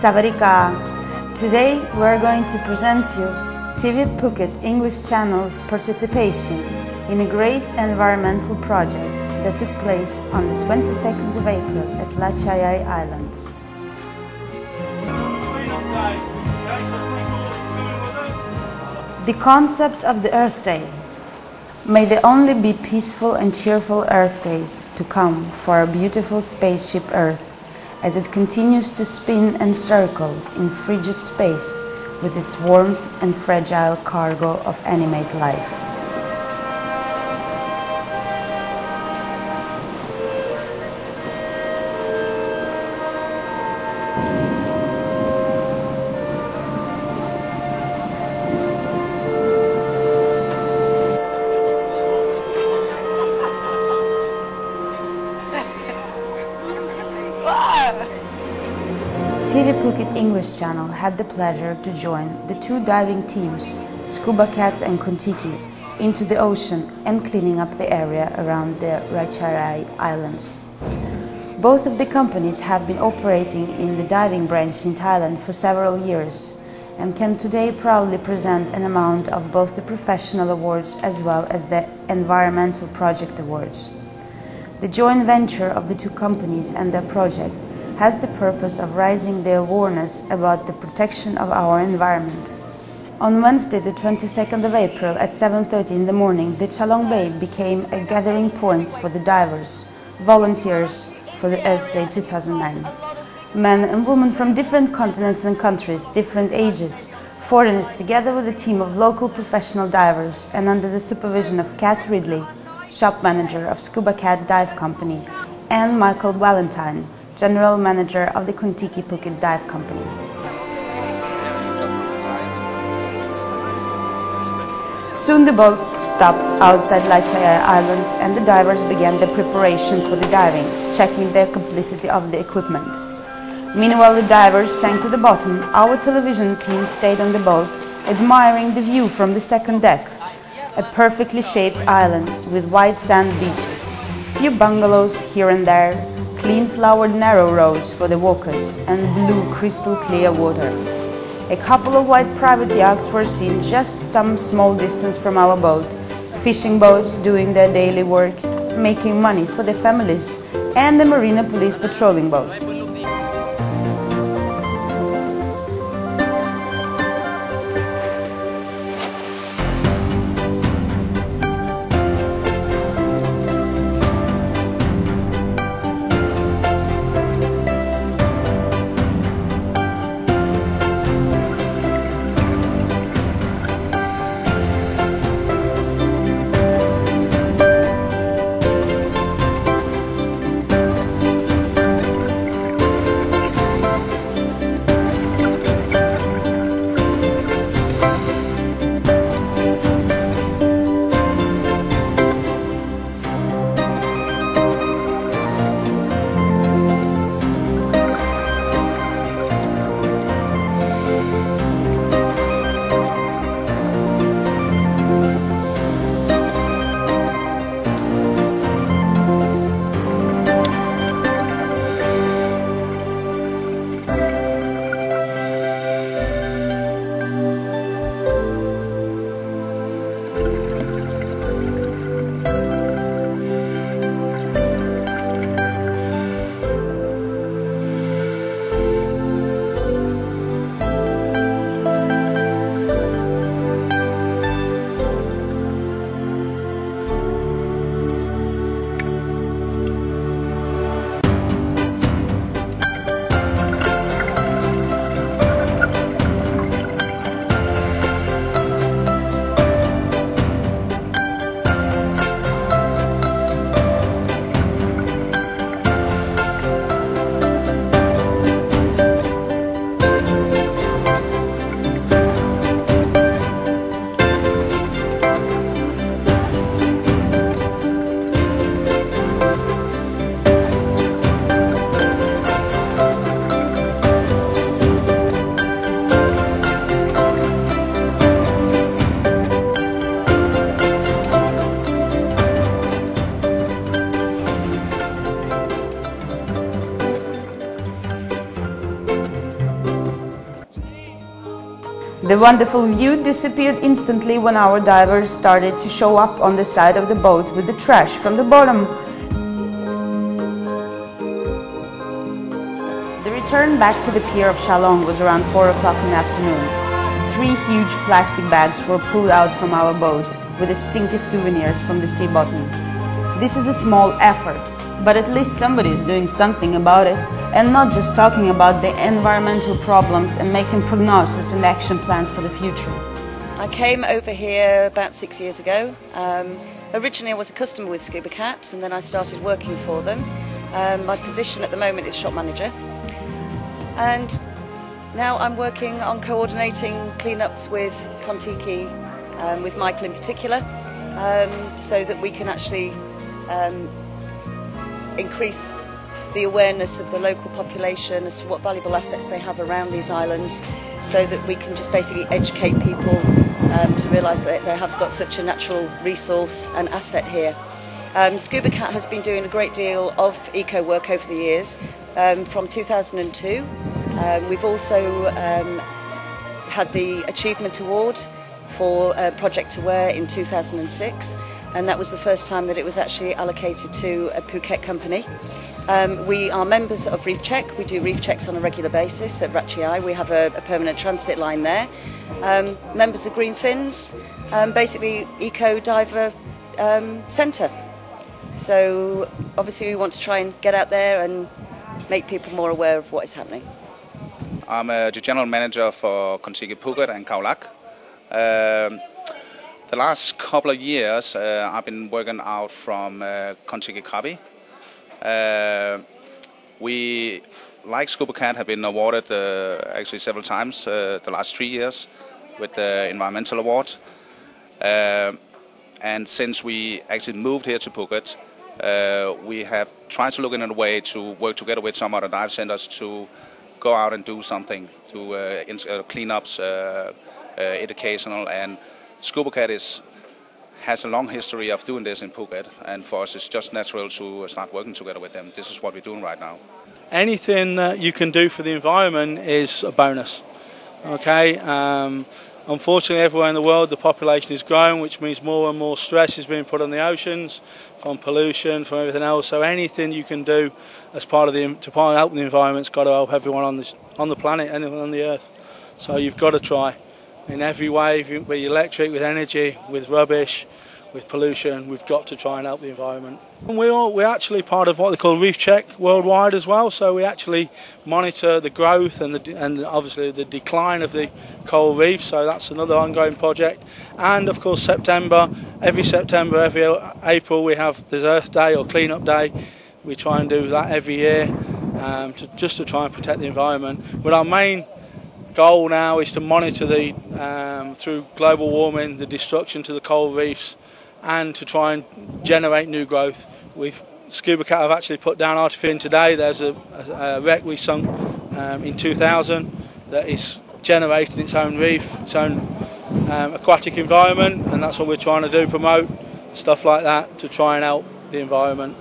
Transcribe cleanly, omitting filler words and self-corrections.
Sawadika! Today we are going to present you Tvphuket English Channel's participation in a great environmental project that took place on the 22nd of April at Lachayai Island. The concept of the Earth Day. May there only be peaceful and cheerful Earth days to come for our beautiful spaceship Earth, as it continues to spin and circle in frigid space with its warmth and fragile cargo of animate life. Tvphuket English Channel had the pleasure to join the two diving teams, Scuba Cats and Kontiki, into the ocean and cleaning up the area around the Ratcharai Islands. Both of the companies have been operating in the diving branch in Thailand for several years and can today proudly present an amount of both the professional awards as well as the environmental project awards. The joint venture of the two companies and their project has the purpose of raising the awareness about the protection of our environment. On Wednesday, the 22nd of April at 7:30 in the morning, the Chalong Bay became a gathering point for the divers, volunteers for the Earth Day 2009. Men and women from different continents and countries, different ages, foreigners together with a team of local professional divers and under the supervision of Kath Ridley, shop manager of Scuba Cat Dive Company, and Michael Valentine, General Manager of the Kontiki Phuket Dive Company. Soon the boat stopped outside Lachayai Islands and the divers began the preparation for the diving, checking the complicity of the equipment. Meanwhile the divers sank to the bottom, our television team stayed on the boat, admiring the view from the second deck. A perfectly shaped island with white sand beaches, few bungalows here and there, clean flowered narrow roads for the walkers, and blue crystal clear water. A couple of white private yachts were seen just some small distance from our boat, fishing boats doing their daily work, making money for their families, and the Marina Police patrolling boat. The wonderful view disappeared instantly when our divers started to show up on the side of the boat with the trash from the bottom. The return back to the pier of Chalong was around 4 o'clock in the afternoon. 3 huge plastic bags were pulled out from our boat with the stinky souvenirs from the sea bottom. This is a small effort, but at least somebody is doing something about it and not just talking about the environmental problems and making prognosis and action plans for the future. I came over here about 6 years ago. Originally I was a customer with Tvphuket and then I started working for them. My position at the moment is shop manager. And now I'm working on coordinating cleanups with Kontiki, with Michael in particular, so that we can actually increase the awareness of the local population as to what valuable assets they have around these islands, so that we can just basically educate people to realise that they have got such a natural resource and asset here. Tvphuket has been doing a great deal of eco work over the years, from 2002. We've also had the Achievement Award for Project Aware in 2006, and that was the first time that it was actually allocated to a Phuket company. We are members of Reef Check. We do reef checks on a regular basis at Ratchai. We have a permanent transit line there. Members of Green Fins, basically eco diver centre. So obviously we want to try and get out there and make people more aware of what is happening. I'm the general manager for Tvphuket and Khao Lak. The last couple of years I've been working out from Kontiki Krabi. We, like Tvphuket, have been awarded actually several times the last 3 years with the environmental award. And since we actually moved here to Phuket, we have tried to look in a way to work together with some other dive centers to go out and do something, to cleanups, educational, and Tvphuket has a long history of doing this in Phuket, and for us it's just natural to start working together with them. This is what we're doing right now. Anything that you can do for the environment is a bonus. Okay. Unfortunately, everywhere in the world the population is growing, which means more and more stress is being put on the oceans from pollution, from everything else. So anything you can do as part of helping the environment's got to help everyone on the planet, anyone on the earth. So you've got to try in every way, with electric, with energy, with rubbish, with pollution. We've got to try and help the environment. And we're actually part of what they call Reef Check worldwide as well. So we actually monitor the growth and obviously the decline of the coral reef. So that's another ongoing project. And of course every September, every April we have the Earth Day or Clean Up Day. We try and do that every year just to try and protect the environment. But our main goal now is to monitor through global warming, the destruction to the coral reefs, and to try and generate new growth. Tvphuket have actually put down artificial today. There's a wreck we sunk in 2000 that is generating its own reef, its own aquatic environment, and that's what we're trying to do, promote stuff like that to try and help the environment.